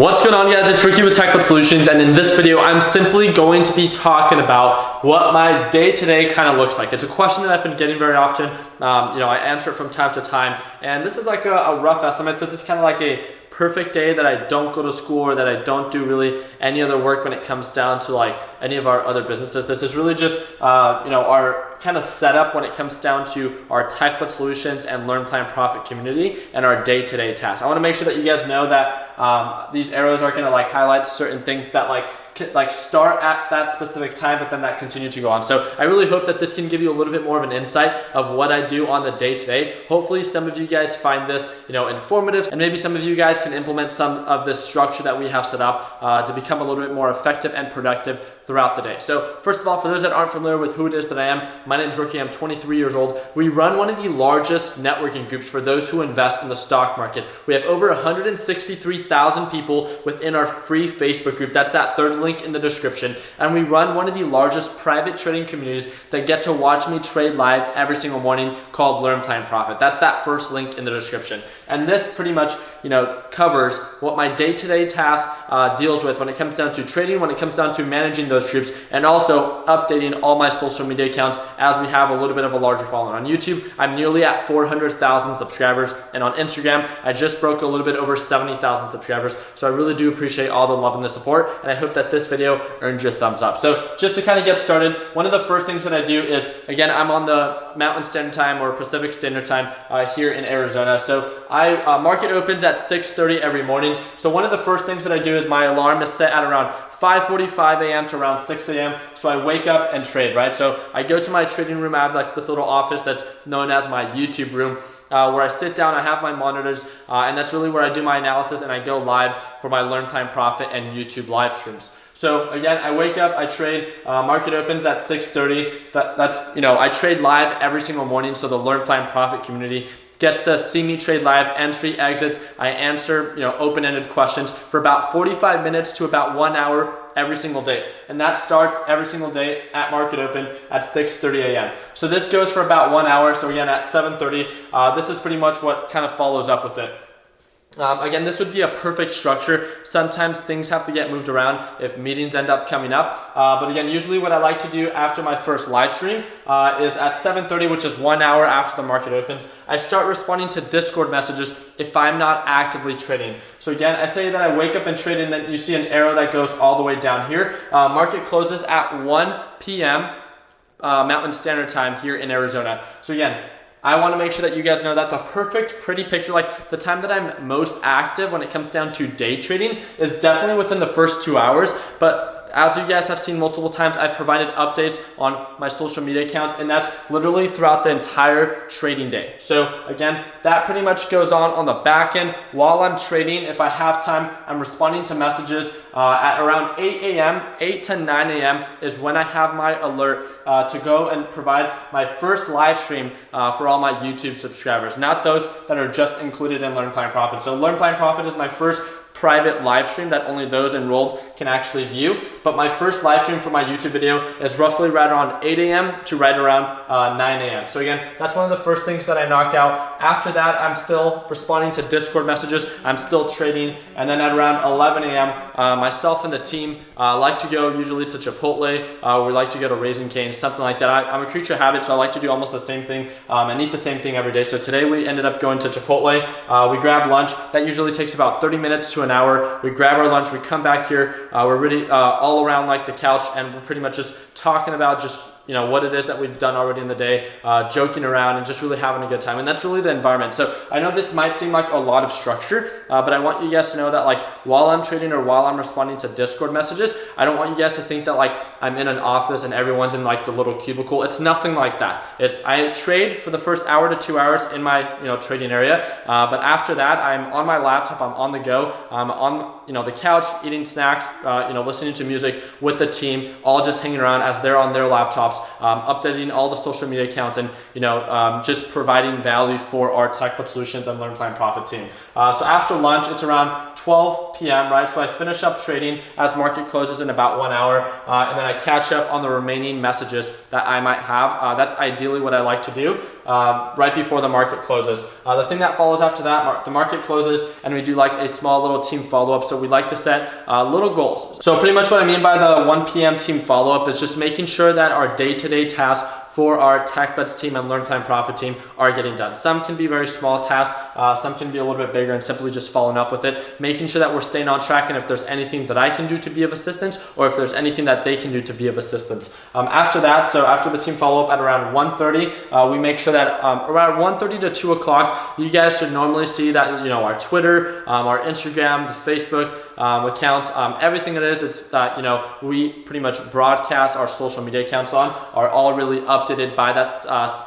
What's going on, guys? It's Ricky with Tech Solutions, and in this video I'm simply going to be talking about what my day-to-day kind of looks like. It's a question that I've been getting very often. I answer it from time to time, and this is like a rough estimate. This is kind of like a perfect day that I don't go to school or that I don't do really any other work when it comes down to like any of our other businesses. This is really just our kind of setup when it comes down to our Tech Solutions and Learn Plan Profit community and our day-to-day tasks. I want to make sure that you guys know that these arrows are going to like highlight certain things that like start at that specific time, but then that continue to go on. So I really hope that this can give you a little bit more of an insight of what I do on the day-to-day. Hopefully some of you guys find this informative, and maybe some of you guys can implement some of this structure that we have set up to become a little bit more effective and productive throughout the day. So first of all, for those that aren't familiar with who it is that I am, my name is Ricky. I'm 23 years old. We run one of the largest networking groups for those who invest in the stock market. We have over 163,000 people within our free Facebook group. That's that third link in the description. And we run one of the largest private trading communities that get to watch me trade live every single morning, called Learn Plan Profit. That's that first link in the description. And this pretty much covers what my day-to-day task deals with when it comes down to trading, when it comes down to managing those groups, and also updating all my social media accounts as we have a little bit of a larger following. On YouTube, I'm nearly at 400,000 subscribers, and on Instagram, I just broke a little bit over 70,000 subscribers. So I really do appreciate all the love and the support, and I hope that this video earns your thumbs up. So just to kind of get started, one of the first things that I do is, again, I'm on the Mountain Standard Time or Pacific Standard Time here in Arizona. So market opens at 6:30 every morning. So one of the first things that I do is my alarm is set at around 5:45 a.m. to around 6 a.m. So I wake up and trade, right? So I go to my trading room. I have like this little office that's known as my YouTube room, where I sit down, I have my monitors, and that's really where I do my analysis, and I go live for my Learn Plan Profit and YouTube live streams. So again, I wake up, I trade, market opens at 6:30. I trade live every single morning, so the Learn Plan Profit community gets to see me trade live, entry, exits. I answer, open-ended questions for about 45 minutes to about 1 hour every single day. And that starts every single day at market open at 6:30 a.m. So this goes for about 1 hour. So again, at 7:30, this is pretty much what kind of follows up with it. Again, this would be a perfect structure. Sometimes things have to get moved around if meetings end up coming up. But again, usually what I like to do after my first live stream is at 7:30, which is 1 hour after the market opens, I start responding to Discord messages if I'm not actively trading. So again, I say that I wake up and trade, and then you see an arrow that goes all the way down here. Market closes at 1 p.m. Mountain Standard Time here in Arizona. So again, I want to make sure that you guys know that the perfect, pretty picture, like the time that I'm most active when it comes down to day trading, is definitely within the first 2 hours. But as you guys have seen multiple times, I've provided updates on my social media accounts, and that's literally throughout the entire trading day. So again, that pretty much goes on the back end. While I'm trading, if I have time, I'm responding to messages at around 8 a.m., 8 to 9 a.m. is when I have my alert to go and provide my first live stream for all my YouTube subscribers, not those that are just included in Learn Plan Profit. So Learn Plan Profit is my first private live stream that only those enrolled can actually view. But my first live stream for my YouTube video is roughly right around 8 a.m. to right around 9 a.m. So again, that's one of the first things that I knock out. After that, I'm still responding to Discord messages. I'm still trading. And then at around 11 a.m., myself and the team like to go usually to Chipotle. We like to go to Raising Cane's, something like that. I'm a creature of habit, so I like to do almost the same thing and eat the same thing every day. So today we ended up going to Chipotle. We grabbed lunch. That usually takes about 30 minutes to an hour. We grab our lunch, we come back here, we're really all around like the couch, and we're pretty much just talking about just what it is that we've done already in the day, joking around and just really having a good time. And that's really the environment. So I know this might seem like a lot of structure, but I want you guys to know that like while I'm trading or while I'm responding to Discord messages, I don't want you guys to think that like I'm in an office and everyone's in like the little cubicle. It's nothing like that. I trade for the first hour to 2 hours in my trading area, but after that I'm on my laptop, I'm on the go, I'm on the couch eating snacks, listening to music with the team, all just hanging around as they're on their laptops laptops, updating all the social media accounts, and just providing value for our TechBud Solutions and Learn Plan Profit team. So after lunch, it's around 12 p.m., right? So I finish up trading as market closes in about 1 hour, and then I catch up on the remaining messages that I might have. That's ideally what I like to do right before the market closes. The thing that follows after that, the market closes, and we do like a small little team follow-up. So we like to set little goals. So pretty much what I mean by the 1 p.m. team follow-up is just making sure that our day-to-day tasks for our TechBuds team and Learn Plan Profit team are getting done. Some can be very small tasks, some can be a little bit bigger, and simply just following up with it, making sure that we're staying on track, and if there's anything that I can do to be of assistance, or if there's anything that they can do to be of assistance. After that, so after the team follow-up at around 1:30, we make sure that around 1:30 to 2 o'clock, you guys should normally see that, our Twitter, our Instagram, the Facebook accounts, everything it is, it's that, we pretty much broadcast our social media accounts on, are all really updated by that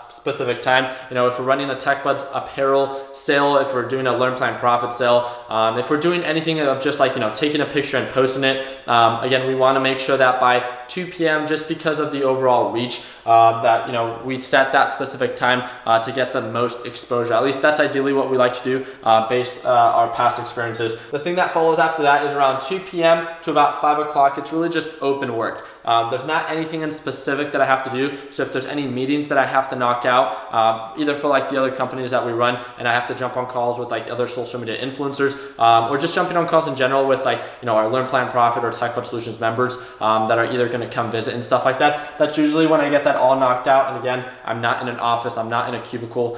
specific time. If we're running a TechBuds apparel sale, if we're doing a Learn Plan Profit sale, if we're doing anything of just like, taking a picture and posting it, again, we want to make sure that by 2 p.m., just because of the overall reach, that, we set that specific time to get the most exposure. At least that's ideally what we like to do based our past experiences. The thing that follows after that is around 2 p.m. to about 5 o'clock. It's really just open work. There's not anything in specific that I have to do. So if there's any meetings that I have to knock out, either for like the other companies that we run, and I have to jump on calls with like other social media influencers, or just jumping on calls in general with like, our Learn Plan Profit or TechBud Solutions members that are either going to come visit and stuff like that. That's usually when I get that all knocked out. And again, I'm not in an office, I'm not in a cubicle.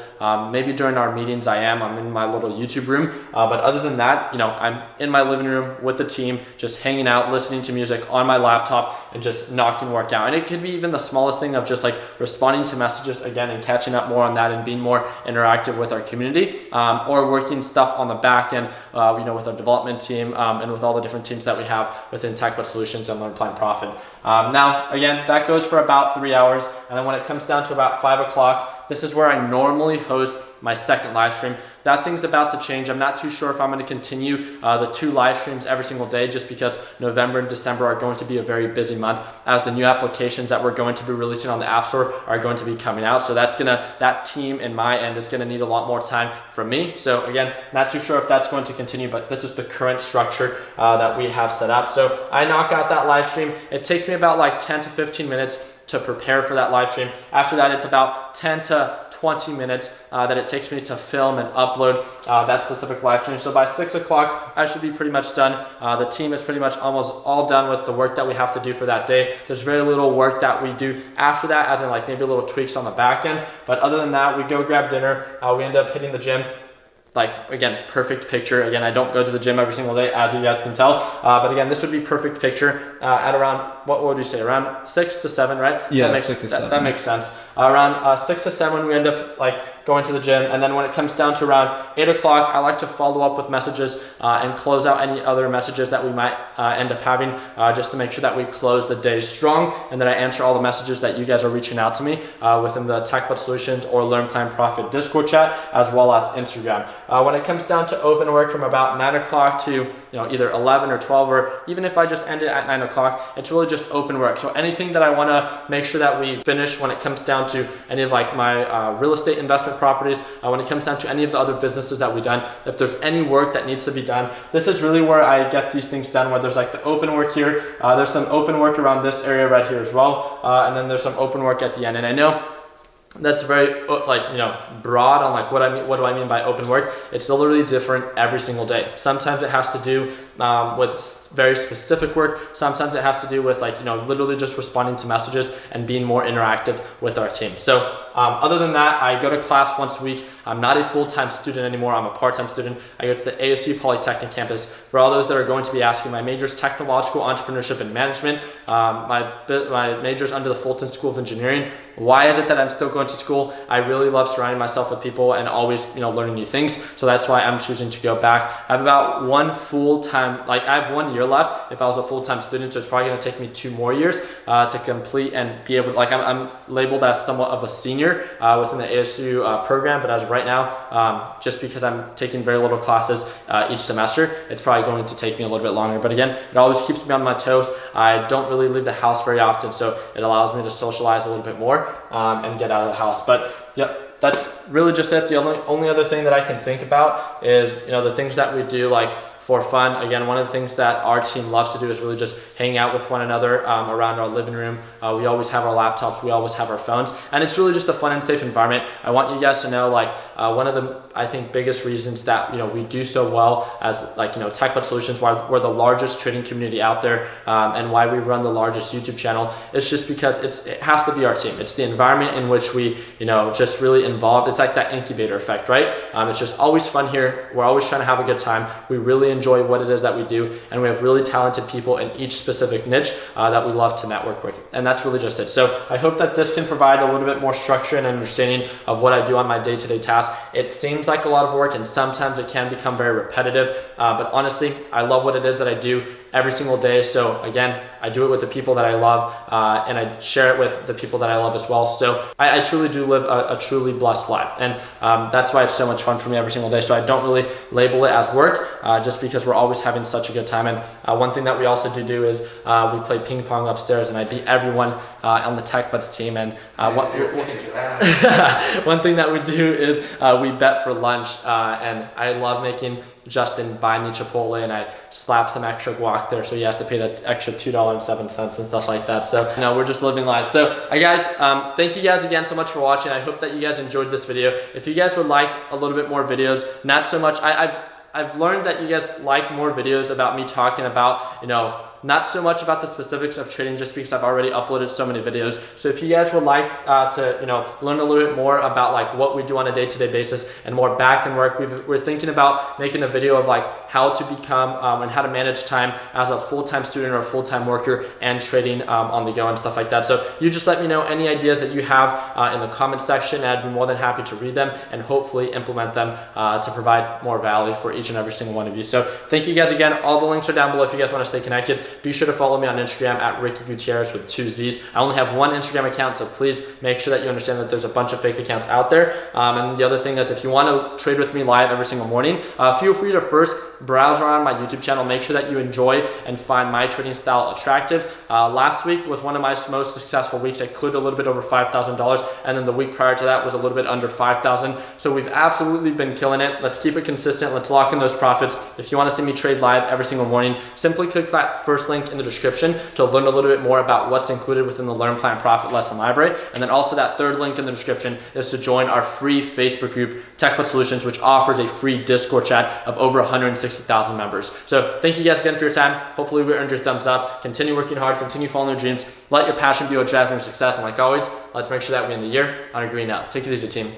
Maybe during our meetings I'm in my little YouTube room. But other than that, I'm in my living room with the team, just hanging out, listening to music on my laptop, and just knocking work out. And it could be even the smallest thing of just like responding to messages again and catching up more on that and being more interactive with our community, or working stuff on the back end, with our development team, and with all the different teams that we have within TechBud Solutions and Learn Plan Profit. Now, again, that goes for about 3 hours. And then when it comes down to about 5 o'clock, this is where I normally host my second live stream. That thing's about to change. I'm not too sure if I'm going to continue the 2 live streams every single day, just because November and December are going to be a very busy month as the new applications that we're going to be releasing on the App Store are going to be coming out. So that team in my end is going to need a lot more time from me. So again, not too sure if that's going to continue, but this is the current structure that we have set up. So I knock out that live stream. It takes me about like 10 to 15 minutes to prepare for that live stream. After that, it's about 10 to 20 minutes that it takes me to film and upload that specific live stream. So by 6 o'clock, I should be pretty much done. The team is pretty much almost all done with the work that we have to do for that day. There's very little work that we do after that, as in like maybe little tweaks on the back end. But other than that, we go grab dinner. We end up hitting the gym. Like, again, perfect picture. Again, I don't go to the gym every single day, as you guys can tell. But again, this would be perfect picture at around, what would you say, around 6 to 7, right? Yeah, that makes sense. Around 6 to 7, we end up like going to the gym. And then when it comes down to around 8 o'clock, I like to follow up with messages and close out any other messages that we might end up having, just to make sure that we close the day strong, and that I answer all the messages that you guys are reaching out to me within the TechBud Solutions or Learn Plan Profit Discord chat, as well as Instagram. When it comes down to open work from about 9 o'clock to either 11 or 12, or even if I just end it at 9 o'clock, it's really just open work. So anything that I want to make sure that we finish when it comes down to any of like my real estate investment properties, when it comes down to any of the other businesses that we've done, if there's any work that needs to be done, this is really where I get these things done, where there's like the open work here, there's some open work around this area right here as well, and then there's some open work at the end. And I know that's very broad on like what do I mean by open work. It's literally different every single day. Sometimes it has to do with very specific work. Sometimes it has to do with like literally just responding to messages and being more interactive with our team. So other than that, I go to class once a week. I'm not a full-time student anymore. I'm a part-time student. I go to the ASU Polytechnic campus. For all those that are going to be asking, my major is technological entrepreneurship and management. My major is under the Fulton School of Engineering. Why is it that I'm still going to school? I really love surrounding myself with people and always learning new things. So that's why I'm choosing to go back. I have about I have 1 year left if I was a full-time student, so it's probably going to take me 2 more years to complete and be able to, I'm labeled as somewhat of a senior within the ASU program, but as of right now, just because I'm taking very little classes each semester, it's probably going to take me a little bit longer. But again, it always keeps me on my toes. I don't really leave the house very often, so it allows me to socialize a little bit more and get out of the house. But yep, that's really just it. The only other thing that I can think about is, the things that we do like for fun. Again, one of the things that our team loves to do is really just hang out with one another around our living room. We always have our laptops, we always have our phones, and it's really just a fun and safe environment. I want you guys to know, like, one of the, I think, biggest reasons that we do so well as TechBud Solutions, why we're the largest trading community out there, and why we run the largest YouTube channel, is just because it has to be our team. It's the environment in which we just really involved. It's like that incubator effect, right? It's just always fun here. We're always trying to have a good time. We really enjoy what it is that we do, and we have really talented people in each specific niche that we love to network with, and that's really just it. So I hope that this can provide a little bit more structure and understanding of what I do on my day-to-day tasks. It seems like a lot of work, and sometimes it can become very repetitive, but honestly, I love what it is that I do every single day. So again, I do it with the people that I love, and I share it with the people that I love as well. So I truly do live a truly blessed life, and that's why it's so much fun for me every single day. So I don't really label it as work, just because we're always having such a good time. And one thing that we also do is we play ping pong upstairs, and I beat everyone on the TechBuds team. And one thing that we do is we bet for lunch, and I love making Justin buy me Chipotle, and I slap some extra guac there, so he has to pay that extra $2.07 and stuff like that. So we're just living life. So guys, thank you guys again so much for watching. I hope that you guys enjoyed this video. If you guys would like a little bit more videos, not so much, I've learned that you guys like more videos about me talking about, not so much about the specifics of trading, just because I've already uploaded so many videos. So if you guys would like to learn a little bit more about like what we do on a day-to-day basis and more back end work, we're thinking about making a video of like how to become and how to manage time as a full-time student or a full-time worker and trading on the go and stuff like that. So you just let me know any ideas that you have in the comment section, and I'd be more than happy to read them and hopefully implement them to provide more value for each and every single one of you. So thank you guys again. All the links are down below if you guys want to stay connected. Be sure to follow me on Instagram at Ricky Gutierrez with 2 Z's. I only have one Instagram account, so please make sure that you understand that there's a bunch of fake accounts out there. And the other thing is, if you want to trade with me live every single morning, feel free to first browse around my YouTube channel. Make sure that you enjoy and find my trading style attractive. Last week was one of my most successful weeks. I cleared a little bit over $5,000, and then the week prior to that was a little bit under $5,000. So we've absolutely been killing it. Let's keep it consistent. Let's lock in those profits. If you want to see me trade live every single morning, simply click that first link in the description to learn a little bit more about what's included within the Learn Plan Profit Lesson Library. And then also that third link in the description is to join our free Facebook group, TechBud Solutions, which offers a free Discord chat of over 160,000 members. So thank you guys again for your time. Hopefully we earned your thumbs up. Continue working hard, continue following your dreams. Let your passion be what drives your success. And like always, let's make sure that we end the year on a green note. Take it easy, team.